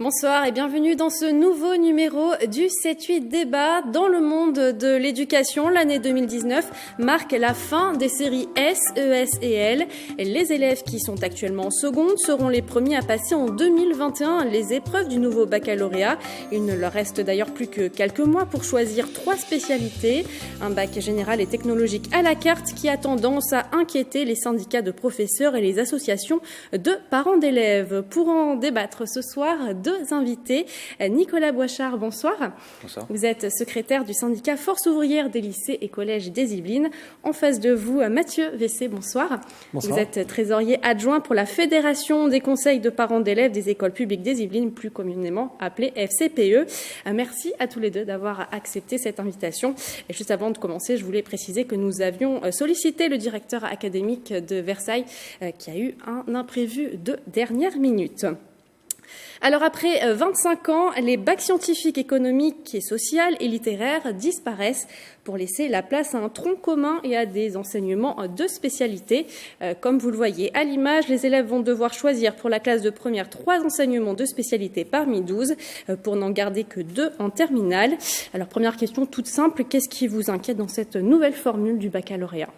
Bonsoir et bienvenue dans ce nouveau numéro du 7-8 débat. Dans le monde de l'éducation, l'année 2019 marque la fin des séries S, ES et L. Les élèves qui sont actuellement en seconde seront les premiers à passer en 2021 les épreuves du nouveau baccalauréat. Il ne leur reste d'ailleurs plus que quelques mois pour choisir 3 spécialités. Un bac général et technologique à la carte qui a tendance à inquiéter les syndicats de professeurs et les associations de parents d'élèves. Pour en débattre ce soir, 2 invités. Nicolas Boichard, bonsoir. Bonsoir. Vous êtes secrétaire du syndicat Force ouvrière des lycées et collèges des Yvelines. En face de vous, Mathieu Vessé, bonsoir. Bonsoir. Vous êtes trésorier adjoint pour la Fédération des conseils de parents d'élèves des écoles publiques des Yvelines, plus communément appelée FCPE. Merci à tous les deux d'avoir accepté cette invitation. Et juste avant de commencer, je voulais préciser que nous avions sollicité le directeur académique de Versailles qui a eu un imprévu de dernière minute. Alors après 25 ans, les bacs scientifiques, économiques et social et littéraires disparaissent pour laisser la place à un tronc commun et à des enseignements de spécialité. Comme vous le voyez à l'image, les élèves vont devoir choisir pour la classe de première 3 enseignements de spécialité parmi 12 pour n'en garder que 2 en terminale. Alors première question toute simple, qu'est-ce qui vous inquiète dans cette nouvelle formule du baccalauréat ?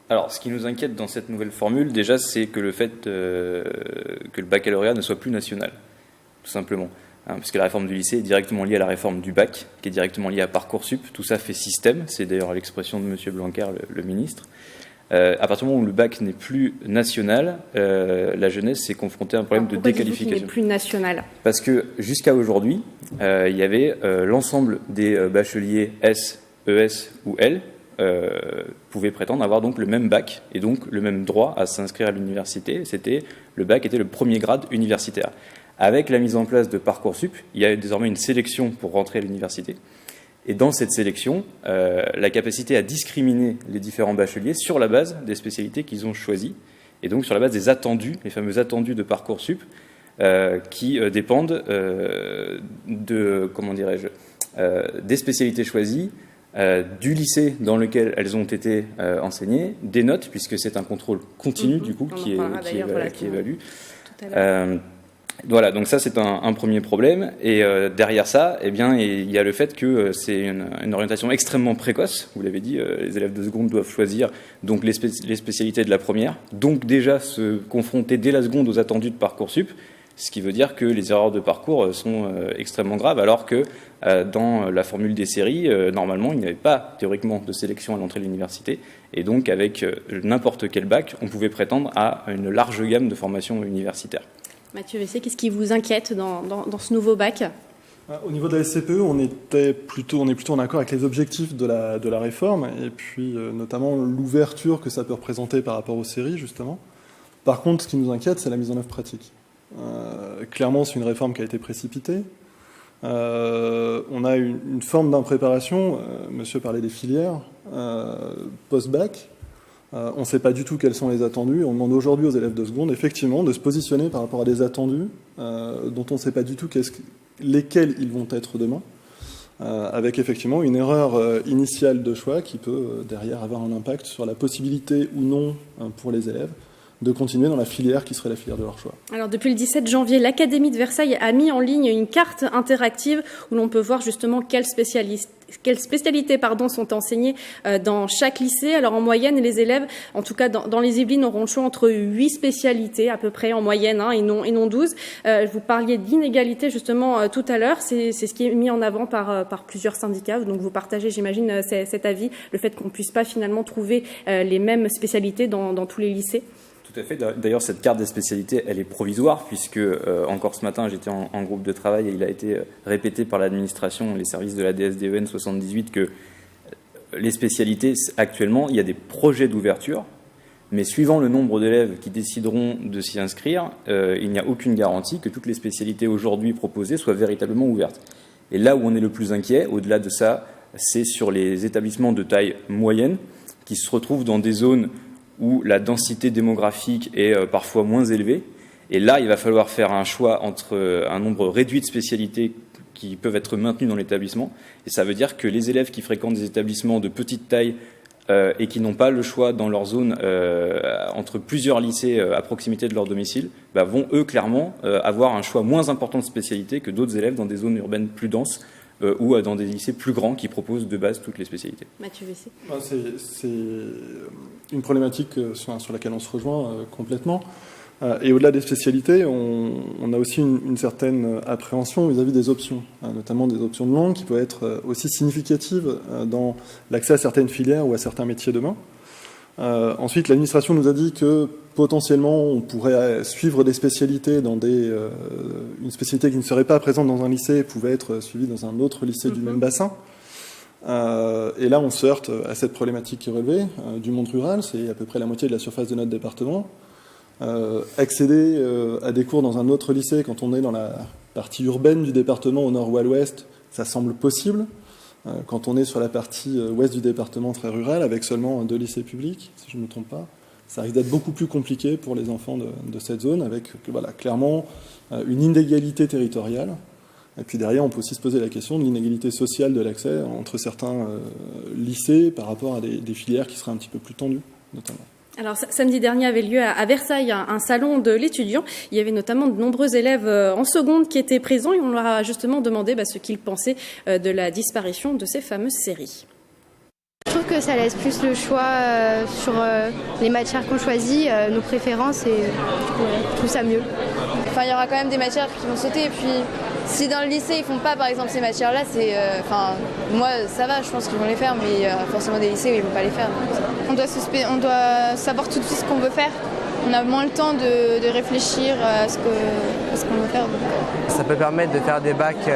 Alors, ce qui nous inquiète dans cette nouvelle formule, déjà, c'est que le fait que le baccalauréat ne soit plus national, tout simplement. Puisque la réforme du lycée est directement liée à la réforme du bac, qui est directement liée à Parcoursup. Tout ça fait système, c'est d'ailleurs l'expression de M. Blanquer, le ministre. À partir du moment où le bac n'est plus national, la jeunesse s'est confrontée à un problème de déqualification. Pourquoi n'est plus national ? Parce que jusqu'à aujourd'hui, il y avait l'ensemble des bacheliers S, ES ou L, pouvaient prétendre avoir donc le même bac et donc le même droit à s'inscrire à l'université. Le bac était le premier grade universitaire. Avec la mise en place de Parcoursup, il y a désormais une sélection pour rentrer à l'université. Et dans cette sélection, la capacité à discriminer les différents bacheliers sur la base des spécialités qu'ils ont choisies et donc sur la base des attendus, les fameux attendus de Parcoursup, qui dépendent des spécialités choisies, du lycée dans lequel elles ont été enseignées, des notes, puisque c'est un contrôle continu du coup qui évalue. Voilà, donc ça c'est un premier problème. Et derrière ça, eh bien, il y a le fait que c'est une orientation extrêmement précoce. Vous l'avez dit, les élèves de seconde doivent choisir donc les spécialités de la première, donc déjà se confronter dès la seconde aux attendus de Parcoursup. Ce qui veut dire que les erreurs de parcours sont extrêmement graves, alors que dans la formule des séries, normalement, il n'y avait pas théoriquement de sélection à l'entrée de l'université. Et donc, avec n'importe quel bac, on pouvait prétendre à une large gamme de formations universitaires. Mathieu Vessé, qu'est-ce qui vous inquiète dans ce nouveau bac ? Au niveau de la SCPE, on est plutôt en accord avec les objectifs de la réforme, et puis notamment l'ouverture que ça peut représenter par rapport aux séries, justement. Par contre, ce qui nous inquiète, c'est la mise en œuvre pratique. Clairement, c'est une réforme qui a été précipitée. On a une forme d'impréparation. Monsieur parlait des filières post-bac. On ne sait pas du tout quels sont les attendus. On demande aujourd'hui aux élèves de seconde, effectivement, de se positionner par rapport à des attendus dont on ne sait pas du tout lesquels ils vont être demain, avec effectivement une erreur initiale de choix qui peut derrière avoir un impact sur la possibilité ou non pour les élèves de continuer dans la filière qui serait la filière de leur choix. Alors depuis le 17 janvier, l'Académie de Versailles a mis en ligne une carte interactive où l'on peut voir justement quelles spécialités sont enseignées dans chaque lycée. Alors en moyenne, les élèves, en tout cas dans les Yvelines, auront le choix entre 8 spécialités à peu près en moyenne, et non 12. Vous parliez d'inégalité justement tout à l'heure. C'est ce qui est mis en avant par plusieurs syndicats. Donc vous partagez, j'imagine, cet avis, le fait qu'on ne puisse pas finalement trouver les mêmes spécialités dans tous les lycées. Tout à fait. D'ailleurs, cette carte des spécialités, elle est provisoire, puisque encore ce matin, j'étais en groupe de travail et il a été répété par l'administration, les services de la DSDEN 78, que les spécialités, actuellement, il y a des projets d'ouverture, mais suivant le nombre d'élèves qui décideront de s'y inscrire, il n'y a aucune garantie que toutes les spécialités aujourd'hui proposées soient véritablement ouvertes. Et là où on est le plus inquiet, au-delà de ça, c'est sur les établissements de taille moyenne qui se retrouvent dans des zones où la densité démographique est parfois moins élevée. Et là, il va falloir faire un choix entre un nombre réduit de spécialités qui peuvent être maintenues dans l'établissement. Et ça veut dire que les élèves qui fréquentent des établissements de petite taille et qui n'ont pas le choix dans leur zone entre plusieurs lycées à proximité de leur domicile, vont eux clairement avoir un choix moins important de spécialité que d'autres élèves dans des zones urbaines plus denses ou dans des lycées plus grands qui proposent de base toutes les spécialités. Mathieu Vessé. C'est une problématique sur laquelle on se rejoint complètement. Et au-delà des spécialités, on a aussi une certaine appréhension vis-à-vis des options, notamment des options de langue qui peuvent être aussi significatives dans l'accès à certaines filières ou à certains métiers demain. Ensuite, l'administration nous a dit que potentiellement on pourrait suivre des spécialités dans une spécialité qui ne serait pas présente dans un lycée pouvait être suivie dans un autre lycée du même bassin. Et là, on se heurte à cette problématique qui est relevée du monde rural, c'est à peu près la moitié de la surface de notre département. Accéder à des cours dans un autre lycée quand on est dans la partie urbaine du département au nord ou à l'ouest, ça semble possible. Quand on est sur la partie ouest du département très rural, avec seulement 2 lycées publics, si je ne me trompe pas, ça risque d'être beaucoup plus compliqué pour les enfants de cette zone, avec clairement une inégalité territoriale. Et puis derrière, on peut aussi se poser la question de l'inégalité sociale de l'accès entre certains lycées par rapport à des filières qui seraient un petit peu plus tendues, notamment. Alors, samedi dernier avait lieu à Versailles un salon de l'étudiant. Il y avait notamment de nombreux élèves en seconde qui étaient présents et on leur a justement demandé ce qu'ils pensaient de la disparition de ces fameuses séries. Je trouve que ça laisse plus le choix sur les matières qu'on choisit, nos préférences, et je trouve ça mieux. Enfin, il y aura quand même des matières qui vont sauter, et puis si dans le lycée ils font pas par exemple ces matières-là, moi ça va, je pense qu'ils vont les faire, mais il y a forcément des lycées où ils vont pas les faire. On doit savoir tout de suite ce qu'on veut faire. On a moins le temps de réfléchir à ce qu'on veut faire. Ça peut permettre de faire des bacs,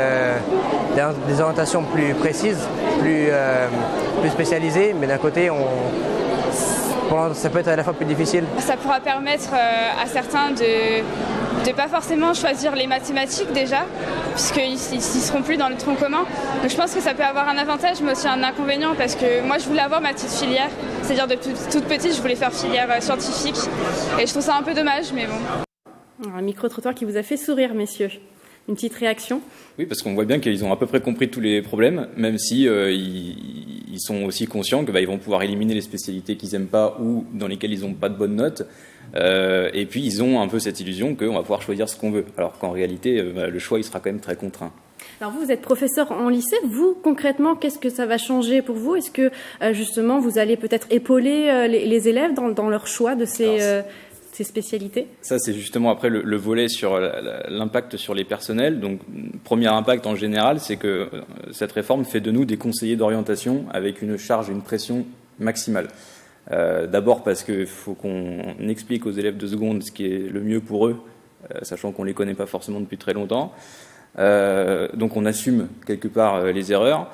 des orientations plus précises, plus spécialisées, mais d'un côté, ça peut être à la fois plus difficile. Ça pourra permettre à certains de pas forcément choisir les mathématiques déjà, puisqu'ils ne seront plus dans le tronc commun. Donc je pense que ça peut avoir un avantage, mais aussi un inconvénient, parce que moi je voulais avoir ma petite filière, c'est-à-dire de toute petite je voulais faire filière scientifique, et je trouve ça un peu dommage, mais bon. Un micro-trottoir qui vous a fait sourire, messieurs. Une petite réaction ? Oui, parce qu'on voit bien qu'ils ont à peu près compris tous les problèmes, même si ils sont aussi conscients que ils vont pouvoir éliminer les spécialités qu'ils n'aiment pas ou dans lesquelles ils n'ont pas de bonnes notes. Et puis ils ont un peu cette illusion qu'on va pouvoir choisir ce qu'on veut, alors qu'en réalité, le choix il sera quand même très contraint. Alors vous êtes professeur en lycée, vous concrètement, qu'est-ce que ça va changer pour vous ? Est-ce que justement vous allez peut-être épauler les élèves dans leur choix de ces spécialités ? Ça, c'est justement après le volet sur l'impact sur les personnels. Donc, premier impact en général, c'est que cette réforme fait de nous des conseillers d'orientation avec une charge, une pression maximale. D'abord parce qu'il faut qu'on explique aux élèves de seconde ce qui est le mieux pour eux, sachant qu'on ne les connaît pas forcément depuis très longtemps. Donc, on assume quelque part les erreurs.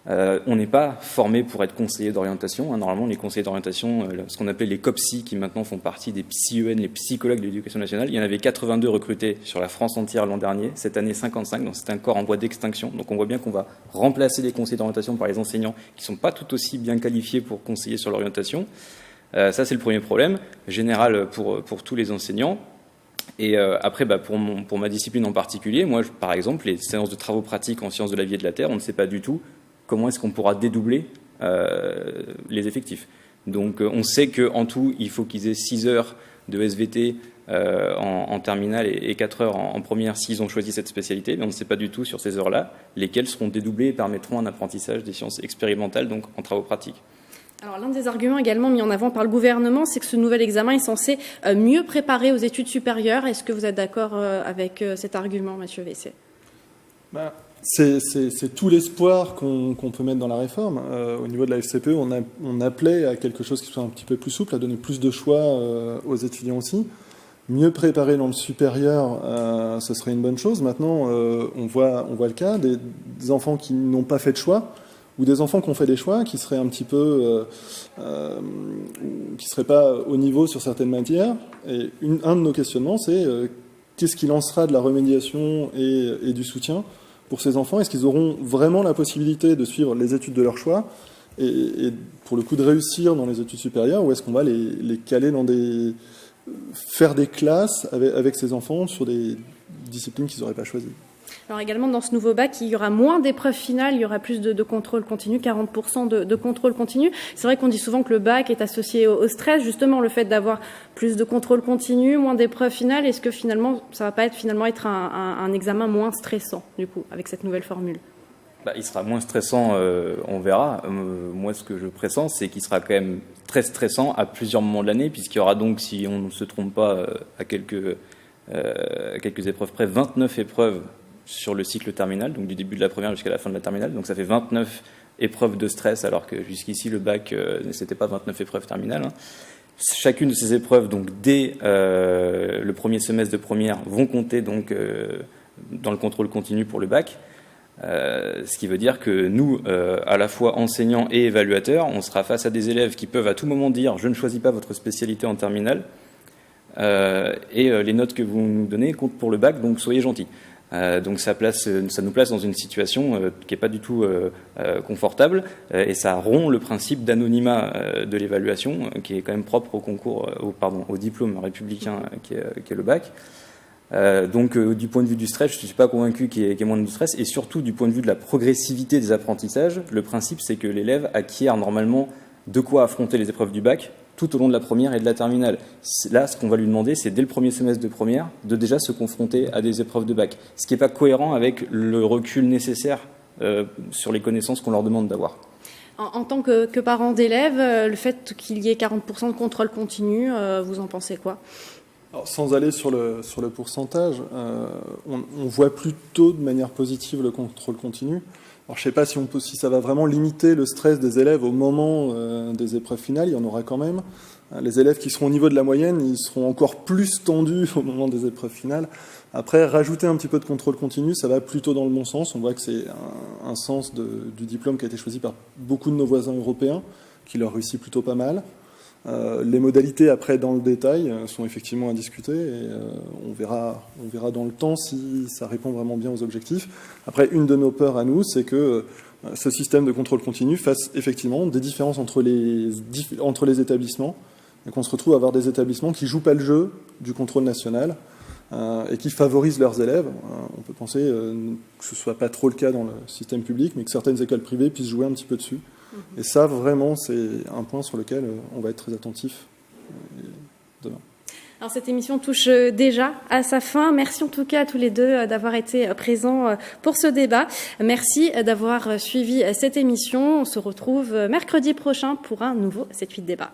On n'est pas formé pour être conseiller d'orientation. Normalement, les conseillers d'orientation, ce qu'on appelle les COPSI, qui maintenant font partie des PsyEN, les psychologues de l'éducation nationale, il y en avait 82 recrutés sur la France entière l'an dernier. Cette année, 55, donc c'est un corps en voie d'extinction. Donc on voit bien qu'on va remplacer les conseillers d'orientation par les enseignants qui ne sont pas tout aussi bien qualifiés pour conseiller sur l'orientation. Ça, c'est le premier problème, général pour tous les enseignants. Et après, pour ma discipline en particulier, moi, par exemple, les séances de travaux pratiques en sciences de la vie et de la Terre, on ne sait pas du tout comment est-ce qu'on pourra dédoubler les effectifs. Donc on sait qu'en tout, il faut qu'ils aient 6 heures de SVT en terminale et 4 heures en première s'ils ont choisi cette spécialité, mais on ne sait pas du tout sur ces heures-là lesquelles seront dédoublées et permettront un apprentissage des sciences expérimentales, donc en travaux pratiques. Alors l'un des arguments également mis en avant par le gouvernement, c'est que ce nouvel examen est censé mieux préparer aux études supérieures. Est-ce que vous êtes d'accord avec cet argument, Mathieu Vessé ? C'est tout l'espoir qu'on peut mettre dans la réforme. Au niveau de la FCPE, on appelait à quelque chose qui soit un petit peu plus souple, à donner plus de choix aux étudiants aussi. Mieux préparer dans le supérieur, ce serait une bonne chose. Maintenant, on voit le cas des enfants qui n'ont pas fait de choix, ou des enfants qui ont fait des choix qui seraient un petit peu, qui seraient pas au niveau sur certaines matières. Et un de nos questionnements, c'est qu'est-ce qu'il en sera de la remédiation et du soutien pour ces enfants? Est-ce qu'ils auront vraiment la possibilité de suivre les études de leur choix et pour le coup de réussir dans les études supérieures, ou est-ce qu'on va les caler dans faire des classes avec ces enfants sur des disciplines qu'ils n'auraient pas choisies? Alors également, dans ce nouveau bac, il y aura moins d'épreuves finales, il y aura plus de contrôle continu, 40% de contrôle continu. C'est vrai qu'on dit souvent que le bac est associé au stress, justement le fait d'avoir plus de contrôle continu, moins d'épreuves finales. Est-ce que finalement, ça va pas être un examen moins stressant, du coup, avec cette nouvelle formule? Il sera moins stressant, on verra. Moi, ce que je pressens, c'est qu'il sera quand même très stressant à plusieurs moments de l'année, puisqu'il y aura donc, si on ne se trompe pas, à quelques épreuves près, 29 épreuves sur le cycle terminal, donc du début de la première jusqu'à la fin de la terminale. Donc ça fait 29 épreuves de stress, alors que jusqu'ici, le bac, c'était pas 29 épreuves terminales. Chacune de ces épreuves, donc dès le premier semestre de première, vont compter donc dans le contrôle continu pour le bac. Ce qui veut dire que nous, à la fois enseignants et évaluateurs, on sera face à des élèves qui peuvent à tout moment dire « je ne choisis pas votre spécialité en terminale et les notes que vous nous donnez comptent pour le bac, donc soyez gentils ». Donc ça nous place dans une situation qui n'est pas du tout confortable et ça rompt le principe d'anonymat de l'évaluation qui est quand même propre au concours, au diplôme républicain qui est le bac. Donc du point de vue du stress, je ne suis pas convaincu qu'il y ait moins de stress, et surtout du point de vue de la progressivité des apprentissages, le principe c'est que l'élève acquiert normalement de quoi affronter les épreuves du bac tout au long de la première et de la terminale. Là, ce qu'on va lui demander, c'est dès le premier semestre de première de déjà se confronter à des épreuves de bac, ce qui n'est pas cohérent avec le recul nécessaire sur les connaissances qu'on leur demande d'avoir. En tant que parent d'élèves, le fait qu'il y ait 40% de contrôle continu, vous en pensez quoi ? Alors, sans aller sur le pourcentage, on voit plutôt de manière positive le contrôle continu. Alors, je ne sais pas si ça va vraiment limiter le stress des élèves au moment des épreuves finales, il y en aura quand même. Les élèves qui seront au niveau de la moyenne, ils seront encore plus tendus au moment des épreuves finales. Après, rajouter un petit peu de contrôle continu, ça va plutôt dans le bon sens. On voit que c'est un sens du diplôme qui a été choisi par beaucoup de nos voisins européens, qui leur réussit plutôt pas mal. Les modalités après dans le détail sont effectivement à discuter et on verra dans le temps si ça répond vraiment bien aux objectifs. Après, une de nos peurs à nous, c'est que ce système de contrôle continu fasse effectivement des différences entre les établissements et qu'on se retrouve à avoir des établissements qui jouent pas le jeu du contrôle national et qui favorisent leurs élèves. On peut penser que ce soit pas trop le cas dans le système public, mais que certaines écoles privées puissent jouer un petit peu dessus. Et ça, vraiment, c'est un point sur lequel on va être très attentif demain. Alors cette émission touche déjà à sa fin. Merci en tout cas à tous les deux d'avoir été présents pour ce débat. Merci d'avoir suivi cette émission. On se retrouve mercredi prochain pour un nouveau 7-8 débat.